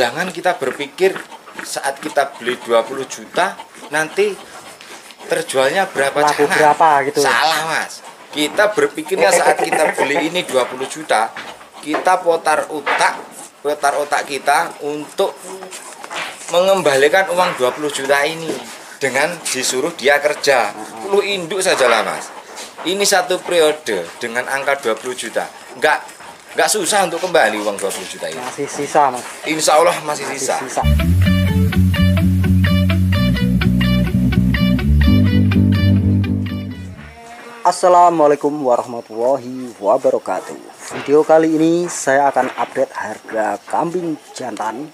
Jangan kita berpikir saat kita beli 20 juta nanti terjualnya berapa, laku berapa gitu. Salah Mas. Kita berpikirnya saat kita beli ini 20 juta, kita putar otak kita untuk mengembalikan uang 20 juta ini dengan disuruh dia kerja. 10 induk saja lah Mas. Ini satu periode dengan angka 20 juta. Enggak susah untuk kembali uang 20 juta ini. Masih sisa Mas. Insya Allah masih sisa. Assalamualaikum warahmatullahi wabarakatuh. Video kali ini saya akan update harga kambing jantan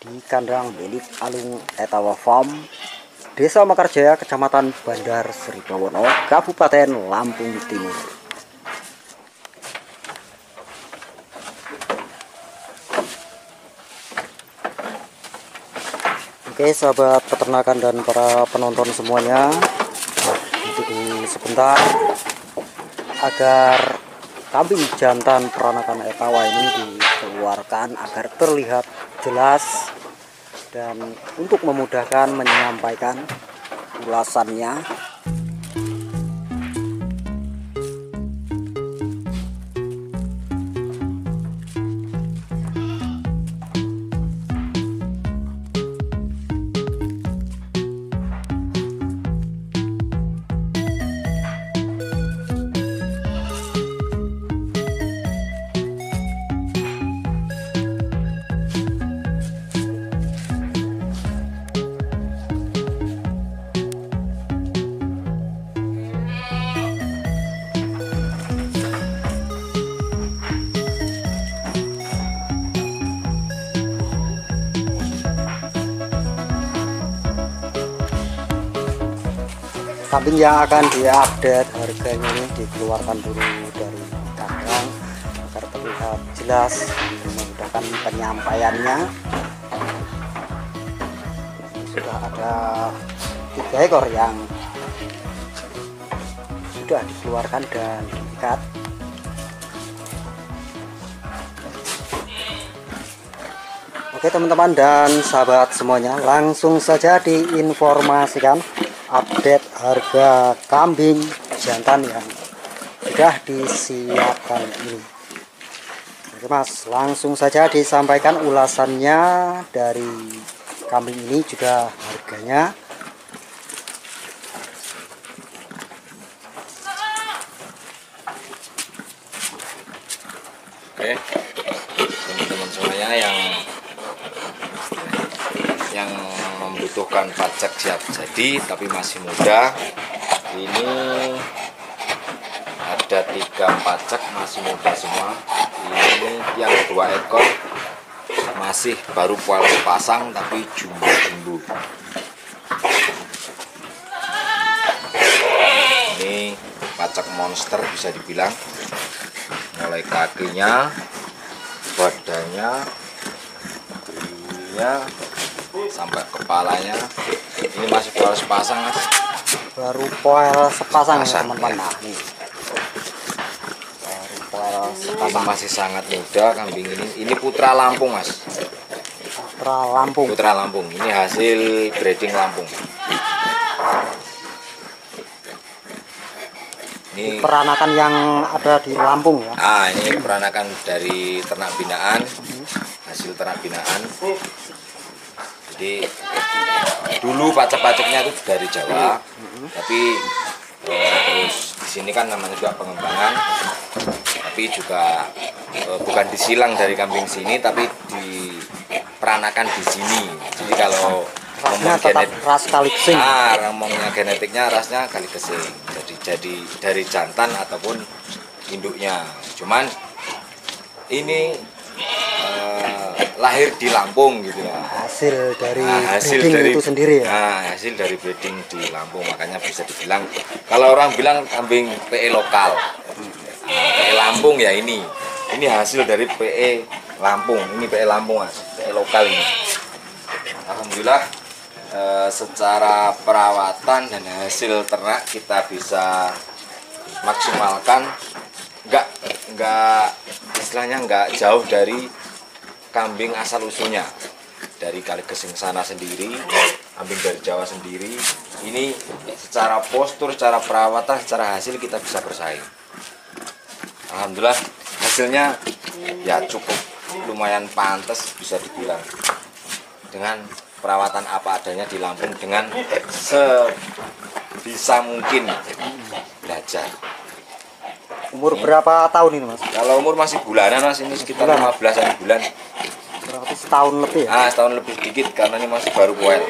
di kandang milik Alung Etawa Farm, Desa Mekarjaya, Kecamatan Bandar Seribawono, Kabupaten Lampung Timur. Oke sahabat peternakan dan para penonton semuanya, tunggu sebentar agar kambing jantan peranakan Etawa ini dikeluarkan agar terlihat jelas dan untuk memudahkan menyampaikan ulasannya. Kambing yang akan diupdate harganya ini dikeluarkan dulu dari kandang agar terlihat jelas, memudahkan penyampaiannya. Sudah ada 3 ekor yang sudah dikeluarkan dan diikat. Oke teman-teman dan sahabat semuanya, langsung saja diinformasikan update harga kambing jantan yang sudah disiapkan ini. Oke Mas, langsung saja disampaikan ulasannya dari kambing ini juga harganya. Oke, teman-teman semuanya yang membutuhkan pajak siap jadi tapi masih muda, ini ada 3 pajak masih muda semua. Ini yang 2 ekor masih baru poil sepasang tapi jumbo-jumbo. Ini pacak monster bisa dibilang, mulai kakinya, badannya, bulunya, sampai kepalanya. Ini masih poil sepasang Mas. Baru poil sepasang teman-teman. Nah, nih. Baru poil sepasang. Masih sangat muda kambing ini. Ini putra Lampung Mas. Putra Lampung. Putra Lampung. Ini hasil breeding Lampung. Ini peranakan yang ada di Lampung ya. Ini peranakan dari ternak binaan, hasil ternak binaan. Jadi dulu pacak-pacaknya itu dari Jawa, tapi terus di sini kan namanya juga pengembangan, tapi juga bukan disilang dari kambing sini, tapi diperanakan di sini. Jadi kalau rasnya tetap ras Kaligesing. Ngomongnya genetiknya rasnya Kaligesing. Jadi dari jantan ataupun induknya. Cuman ini lahir di Lampung gitu ya. Hasil dari breeding itu sendiri ya. Hasil dari breeding di Lampung, makanya bisa dibilang kalau orang bilang kambing PE lokal. PE Lampung ya ini. Ini hasil dari PE Lampung. Ini PE Lampung Mas, PE lokal ini. Alhamdulillah secara perawatan dan hasil ternak kita bisa maksimalkan, enggak istilahnya enggak jauh dari kambing asal usulnya dari Kaligesing sana sendiri, kambing dari Jawa sendiri. Ini secara postur, secara perawatan, secara hasil kita bisa bersaing. Alhamdulillah hasilnya ya cukup lumayan pantas, bisa dibilang dengan perawatan apa adanya di Lampung, dengan sebisa mungkin belajar. Umur berapa tahun ini Mas? Kalau umur masih bulanan Mas, ini sekitar 15-an bulan. Berarti setahun lebih ya? Ah, setahun lebih dikit karena ini masih baru poel.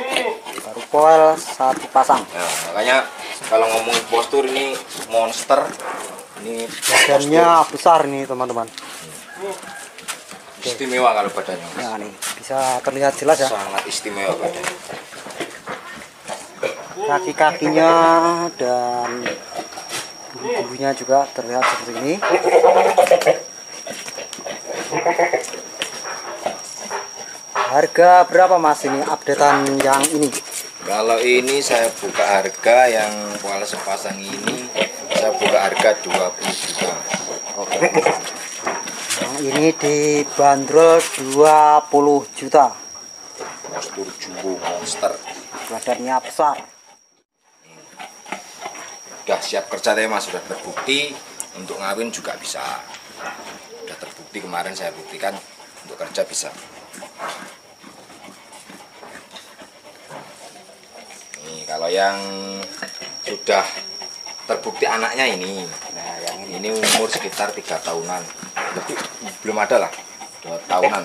Baru poel 1 pasang. Nah, makanya kalau ngomong postur ini monster. Ini Badannya besar nih teman-teman. istimewa kalau badannya. Nah nih bisa terlihat jelas ya. Sangat istimewa badannya. Kaki-kakinya dan bulu-bulunya juga terlihat seperti ini. Harga berapa Mas ini updatean yang ini? Kalau ini saya buka harga yang pola sepasang ini, saya buka harga 20 juta. Oke. Yang ini dibanderol 20 juta. Postur jumbo monster. Badannya besar. Sudah siap kerja deh Mas, sudah terbukti untuk ngawin juga bisa. Sudah terbukti, kemarin saya buktikan untuk kerja bisa. Nih kalau yang sudah terbukti anaknya ini, nah yang ini umur sekitar 3 tahunan, belum ada lah, 2 tahunan.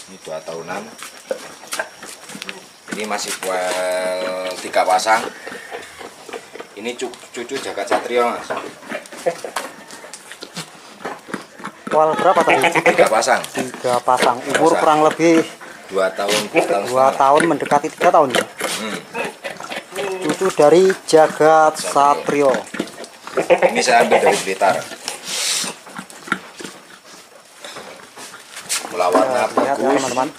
Ini 2 tahunan. Ini masih poel 3 pasang. Ini cucu Jagat Satrio Mas. Poel berapa tadi? 3 pasang. 3 pasang. Umur kurang lebih 2 tahun. 2 tahun mendekati 3 tahun ya. Hmm. Cucu dari Jagat Satrio. Ini saya ambil dari Blitar. Pola warna Lihat ya bagus. teman-teman.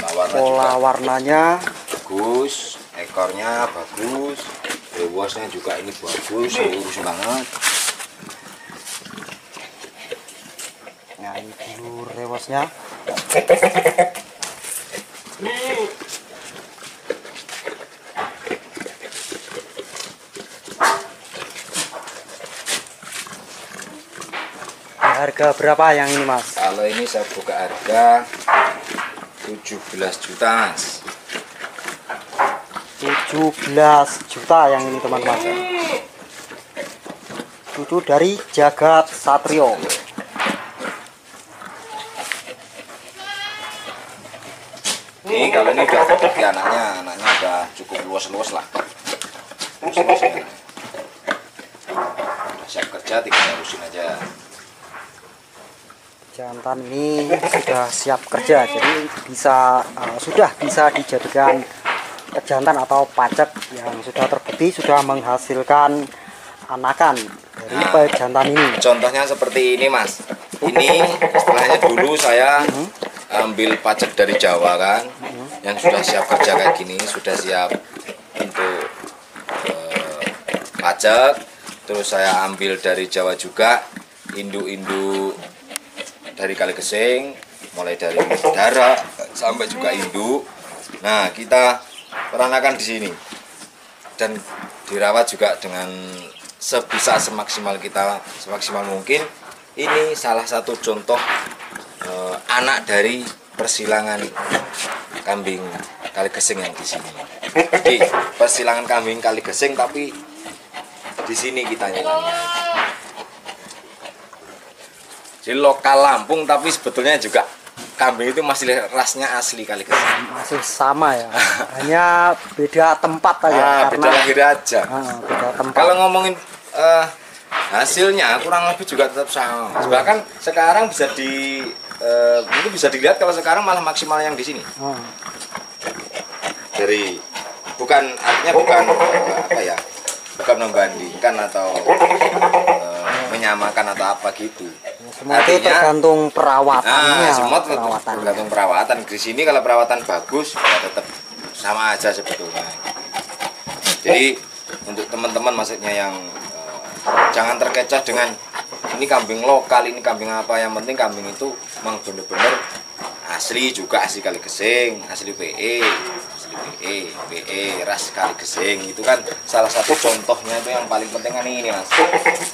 Pola Pola warnanya bagus, ekornya bagus, rewosnya juga ini bagus, lurus banget. ya, ini dulu rewosnya. Harga berapa yang ini Mas? Kalau ini saya buka harga 17 juta Mas. 17 juta yang ini teman-teman. Cucu dari Jagat Satrio. Ini kalau ini udah terbukti anaknya udah cukup luas-luas lah. Luas-luasnya. Udah siap kerja, tinggal urusin aja. Jantan ini sudah siap kerja, jadi sudah bisa dijadikan jantan atau pacek yang sudah terbukti sudah menghasilkan anakan dari pejantan ini. Contohnya seperti ini Mas. Ini setelahnya dulu saya ambil pacek dari Jawa kan, yang sudah siap kerja kayak gini, sudah siap untuk pacek. Terus saya ambil dari Jawa juga induk-induk dari Kaligesing, mulai dari darah sampai juga induk. Nah, kita peranakan di sini dan dirawat juga dengan sebisa semaksimal mungkin. Ini salah satu contoh anak dari persilangan kambing Kaligesing yang di sini. Jadi persilangan kambing Kaligesing tapi di sini kita nyilangnya. Jadi lokal Lampung tapi sebetulnya juga kambing itu masih rasnya asli Kaligesing. Masih sama ya, hanya beda tempat aja. Beda lahir aja. Beda tempat. Kalau ngomongin hasilnya kurang lebih juga tetap sama. Bahkan sekarang mungkin bisa dilihat kalau sekarang malah maksimal yang di sini. Dari artinya bukan bukan membandingkan atau menyamakan atau apa gitu. Semua itu tergantung perawatannya. Semua tergantung perawatan. Di sini kalau perawatan bagus ya tetap sama aja sebetulnya. Jadi untuk teman-teman maksudnya yang jangan terkecoh dengan ini kambing lokal, ini kambing apa. Yang penting kambing itu memang benar-benar asli juga asli Kaligesing, asli PE ras Kaligesing. Itu kan salah satu contohnya itu yang paling penting kan ini Mas.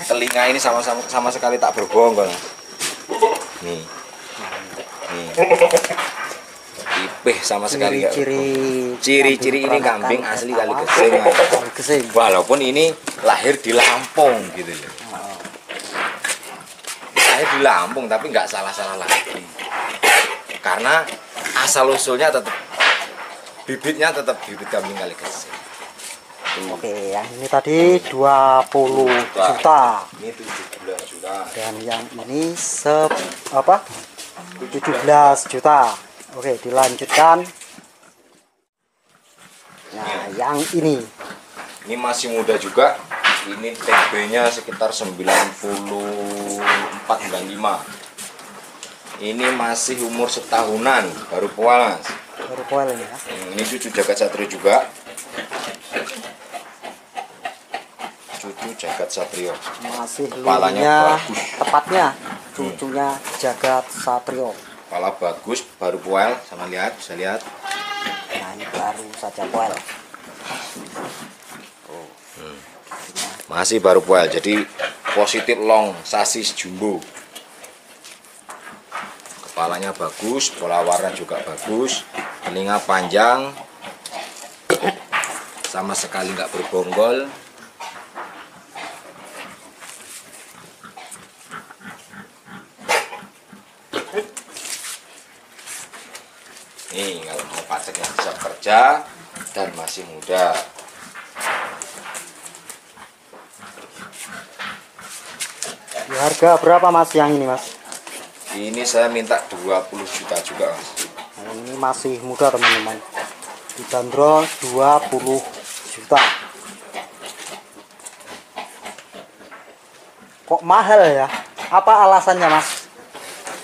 Telinga ini sama sekali tak berbonggol. Nih. Ipih sama sekali. Ciri-ciri ini kambing asli Kaligesing. Walaupun ini lahir di Lampung gitu loh. Lahir di Lampung tapi nggak salah-salah lagi. Karena asal usulnya tetap bibitnya tetap bibit kambing Kaligesing. Oke, yang ini tadi 20 juta. Ini 17 juta. Dan yang ini 17 juta. Oke, dilanjutkan. Nah, yang ini masih muda juga. Ini TB-nya sekitar 94-95. Ini masih umur setahunan, baru poal Mas. baru poel ini ya. Ini cucu Jagat Satrio juga. Cucu Jagat Satrio. Masih Kepalanya lunya tepatnya cucunya Jagat Satrio. Kepala bagus, baru poel, sama lihat, bisa lihat. Nah, ini baru saja poel. Masih baru poel, jadi positif long sasis jumbo. Kepalanya bagus, pola warna juga bagus, telinga panjang, sama sekali nggak berbonggol. Nih kalau mau pacek yang siap kerja dan masih muda. Di harga berapa Mas yang ini Mas? Ini saya minta 20 juta juga Mas. Nah, ini masih muda teman-teman. Dibanderol 20 juta. Kok mahal ya? Apa alasannya Mas?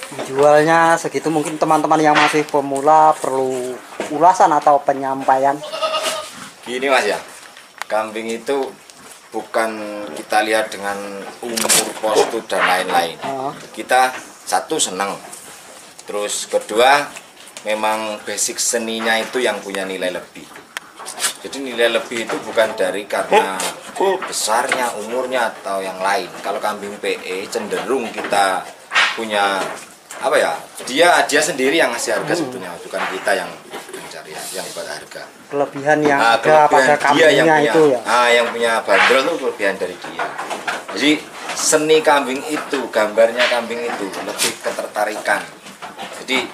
Dijualnya segitu, mungkin teman-teman yang masih pemula perlu ulasan atau penyampaian. Gini Mas ya, kambing itu bukan kita lihat dengan umur, postur dan lain-lain. Kita satu senang, terus kedua memang basic seninya itu yang punya nilai lebih. Jadi nilai lebih itu bukan dari karena besarnya, umurnya atau yang lain. Kalau kambing PE cenderung kita punya apa ya? Dia sendiri yang ngasih harga sebetulnya, bukan kita yang mencari yang buat harga. Kelebihan yang ada pada kambingnya itu ya. Yang punya bandrol itu kelebihan dari dia. Jadi seni kambing itu, gambarnya kambing itu lebih ketertarikan. Jadi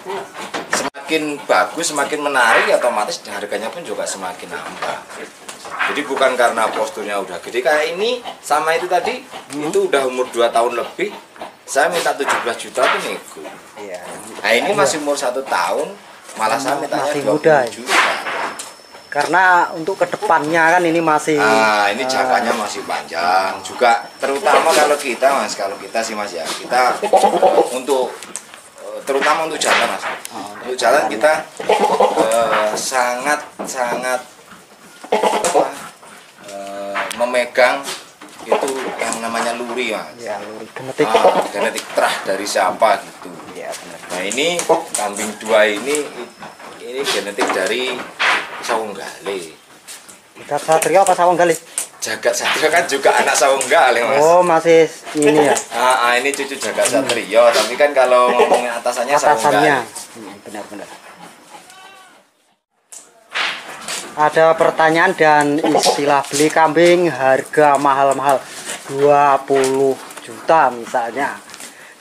semakin bagus, semakin menarik, otomatis harganya pun juga semakin nambah. Jadi bukan karena posturnya udah gede kayak ini sama itu tadi, itu udah umur 2 tahun lebih. Saya minta 17 juta tuh nego. Iya. Nah ini masih umur 1 tahun, malah saya mintanya 20 juta. Karena untuk kedepannya kan ini masih. Ini jangkanya masih panjang. Juga terutama kalau kita sih Mas ya, kita untuk terutama untuk jalan Mas. Untuk jalan kita sangat memegang itu yang namanya luri Mas. Ya, luri genetik. Genetik terah dari siapa gitu. Ya, benar. Nah ini kambing 2 ini genetik dari Sawunggale. Jagat Satrio apa Sawunggale? Jagat Satrio kan juga anak Sawunggale Mas. Oh, masih ini ya. Ini cucu Jagat Satrio, tapi kan kalau ngomongin atasannya Sawunggale. Benar-benar. Ada pertanyaan dan istilah beli kambing harga mahal-mahal 20 juta misalnya.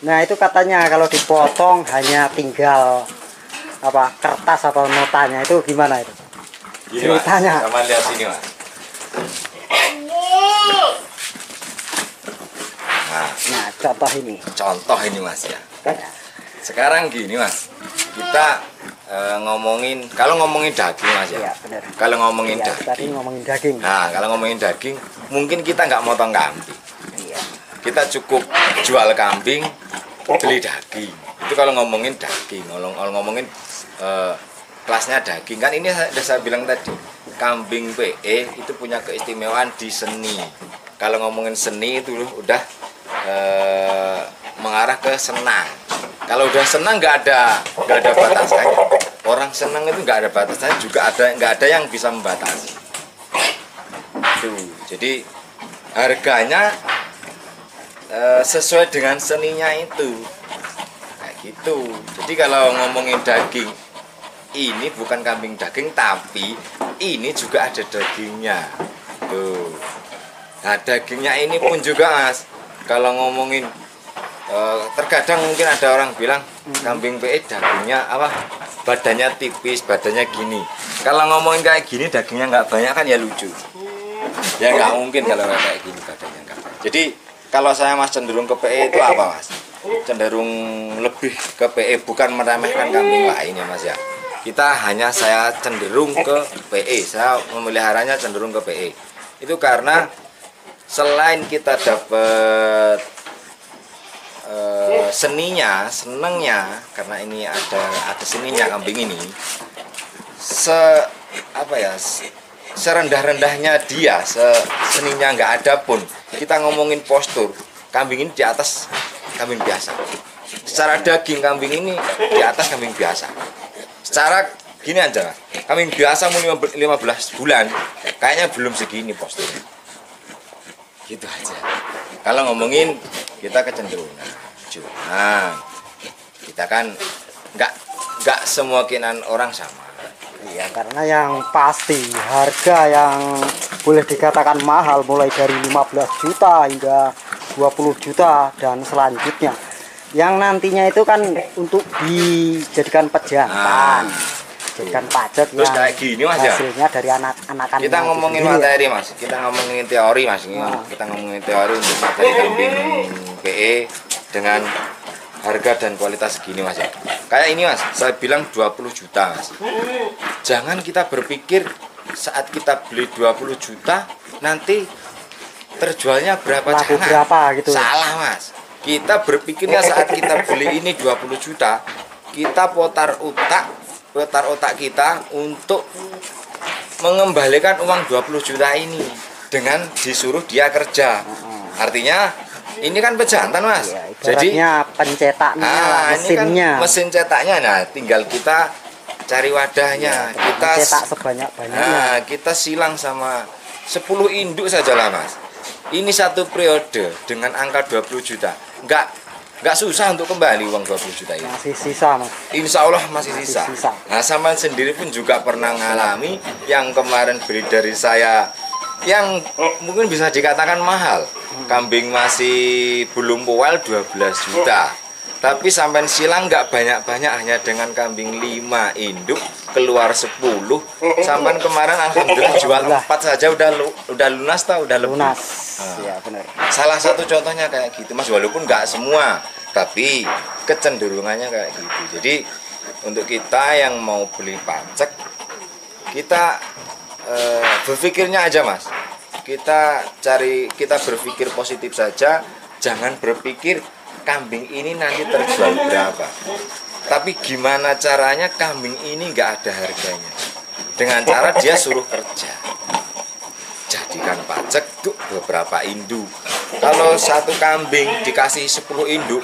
Nah, itu katanya kalau dipotong hanya tinggal kertas atau notanya, itu gimana itu? Gini, ceritanya. Mas, sama lihat sini Mas. Nah, contoh ini. Contoh ini Mas ya. Sekarang gini Mas, kita kalau ngomongin daging Mas ya. Iya, benar. Kalau ngomongin ya, daging. Tadi ngomongin daging. Nah, kalau ngomongin daging, mungkin kita nggak motong kambing. Iya. Kita cukup jual kambing, beli daging. Itu kalau ngomongin daging, kalau ngomongin kelasnya daging kan ini sudah saya bilang tadi, kambing PE itu punya keistimewaan di seni. Kalau ngomongin seni itu udah mengarah ke senang. Kalau udah senang nggak ada batasannya. Orang senang itu nggak ada batasannya, juga nggak ada yang bisa membatasi. Tuh, jadi harganya sesuai dengan seninya itu, kayak gitu. Jadi kalau ngomongin daging, ini bukan kambing daging, tapi ini juga ada dagingnya. Tuh, nah dagingnya ini pun juga Mas, kalau ngomongin terkadang mungkin ada orang bilang kambing PE dagingnya apa, badannya tipis, badannya gini. Kalau ngomongin kayak gini dagingnya nggak banyak kan ya lucu. Ya nggak mungkin kalau kayak gini badannya nggak banyak. Jadi kalau saya Mas cenderung ke PE itu apa Mas? Cenderung lebih ke PE, bukan meremehkan kambing lain ya Mas ya. Saya cenderung ke PE, saya memeliharanya cenderung ke PE. Itu karena selain kita dapat seninya, senengnya, karena ini ada seninya kambing ini. Serendah-rendahnya dia, seninya nggak ada pun, kita ngomongin postur, kambing ini di atas kambing biasa. Secara daging kambing ini di atas kambing biasa. Secara gini aja, kambing biasa umur 15 bulan kayaknya belum segini posturnya. Gitu aja. Kalau ngomongin kita kecenderungan, cuma kita kan nggak semua keinginan orang sama. Iya, karena yang pasti harga yang boleh dikatakan mahal mulai dari 15 juta hingga 20 juta dan selanjutnya. Yang nantinya itu kan untuk dijadikan pejantan, jadikan pajak. Terus yang kayak gini Mas hasilnya dari anak-anakan. Kita ngomongin materi Mas, kita ngomongin teori Mas. Kita ngomongin teori untuk materi kambing PE dengan harga dan kualitas segini Mas ya. Kayak ini Mas, saya bilang 20 juta Mas. Jangan kita berpikir saat kita beli 20 juta nanti terjualnya berapa, jangan. Berapa gitu. Salah Mas. Kita berpikirnya saat kita beli ini 20 juta, kita putar otak kita untuk mengembalikan uang 20 juta ini dengan disuruh dia kerja. Artinya ini kan pejantan Mas. Ya, jadi pencetaknya, mesinnya. Ini kan mesin cetaknya. Nah, tinggal kita cari wadahnya. Ya, kita cetak sebanyak-banyaknya. Nah, kita silang sama 10 induk saja lah Mas. Ini satu periode dengan angka 20 juta. Nggak susah untuk kembali uang 20 juta ini. Masih sisa Mas. Insya Allah masih sisa. Nah, sama sendiri pun juga pernah ngalami yang kemarin beli dari saya yang mungkin bisa dikatakan mahal. Kambing masih belum pual 12 juta. Tapi sampai silang nggak banyak-banyak, hanya dengan kambing 5 induk keluar 10. Sampai kemarin alhamdulillah jual 4 saja udah lunas tau, udah lunas. Ya, benar. Salah satu contohnya kayak gitu Mas, walaupun nggak semua, tapi kecenderungannya kayak gitu. Jadi untuk kita yang mau beli pacek, kita berpikirnya aja Mas. Kita berpikir positif saja, jangan berpikir kambing ini nanti terjual berapa. Tapi gimana caranya kambing ini nggak ada harganya? Dengan cara dia suruh kerja. Jadikan pajak tuh beberapa induk. Kalau satu kambing dikasih 10 induk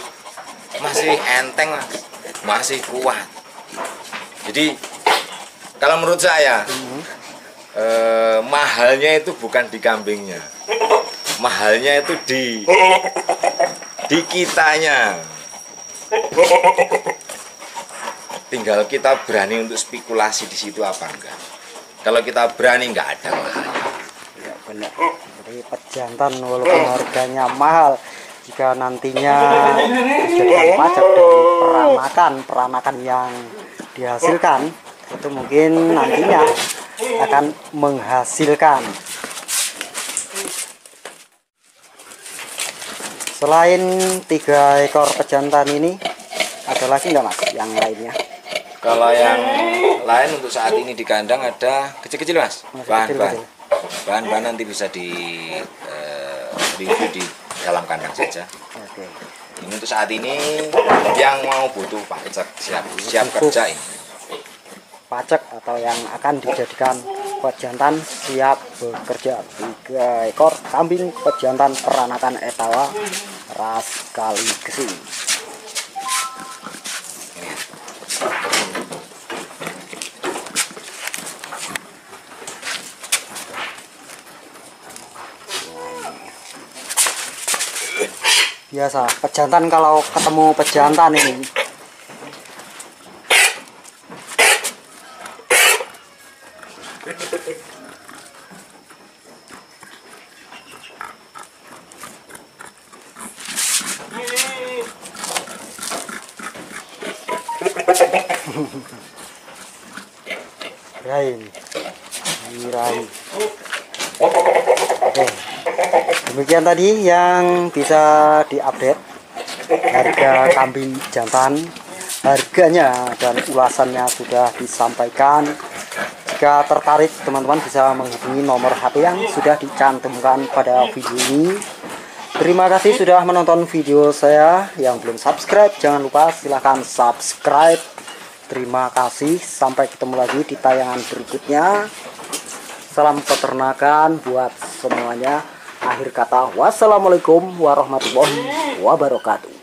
masih enteng Mas, masih kuat. Jadi kalau menurut saya mahalnya itu bukan di kambingnya, mahalnya itu di kitanya. Tinggal kita berani untuk spekulasi di situ apa enggak. Kalau kita berani nggak ada mahalnya. Ya, benar. Jadi pejantan walaupun harganya mahal, jika nantinya dijadikan pajak dari peranakan yang dihasilkan, itu mungkin nantinya akan menghasilkan. Selain 3 ekor pejantan ini, ada lagi nggak Mas yang lainnya? Kalau yang lain untuk saat ini di kandang ada kecil-kecil Mas, bahan-bahan nanti bisa di review di dalam kandang saja. Oke. Ini untuk saat ini yang mau butuh pacek siap kerja ini. Pacek atau yang akan dijadikan pejantan siap bekerja. 3 ekor kambing pejantan peranakan Etawa ras Kaligesing. biasa pejantan kalau ketemu pejantan ini. Rain. Oke. Demikian tadi yang bisa diupdate harga kambing jantan, harganya dan ulasannya sudah disampaikan. Jika tertarik, teman-teman bisa menghubungi nomor HP yang sudah dicantumkan pada video ini. Terima kasih sudah menonton video saya. Yang belum subscribe, jangan lupa silahkan subscribe. Terima kasih, sampai ketemu lagi di tayangan berikutnya. Salam peternakan buat semuanya. Akhir kata, wassalamualaikum warahmatullahi wabarakatuh.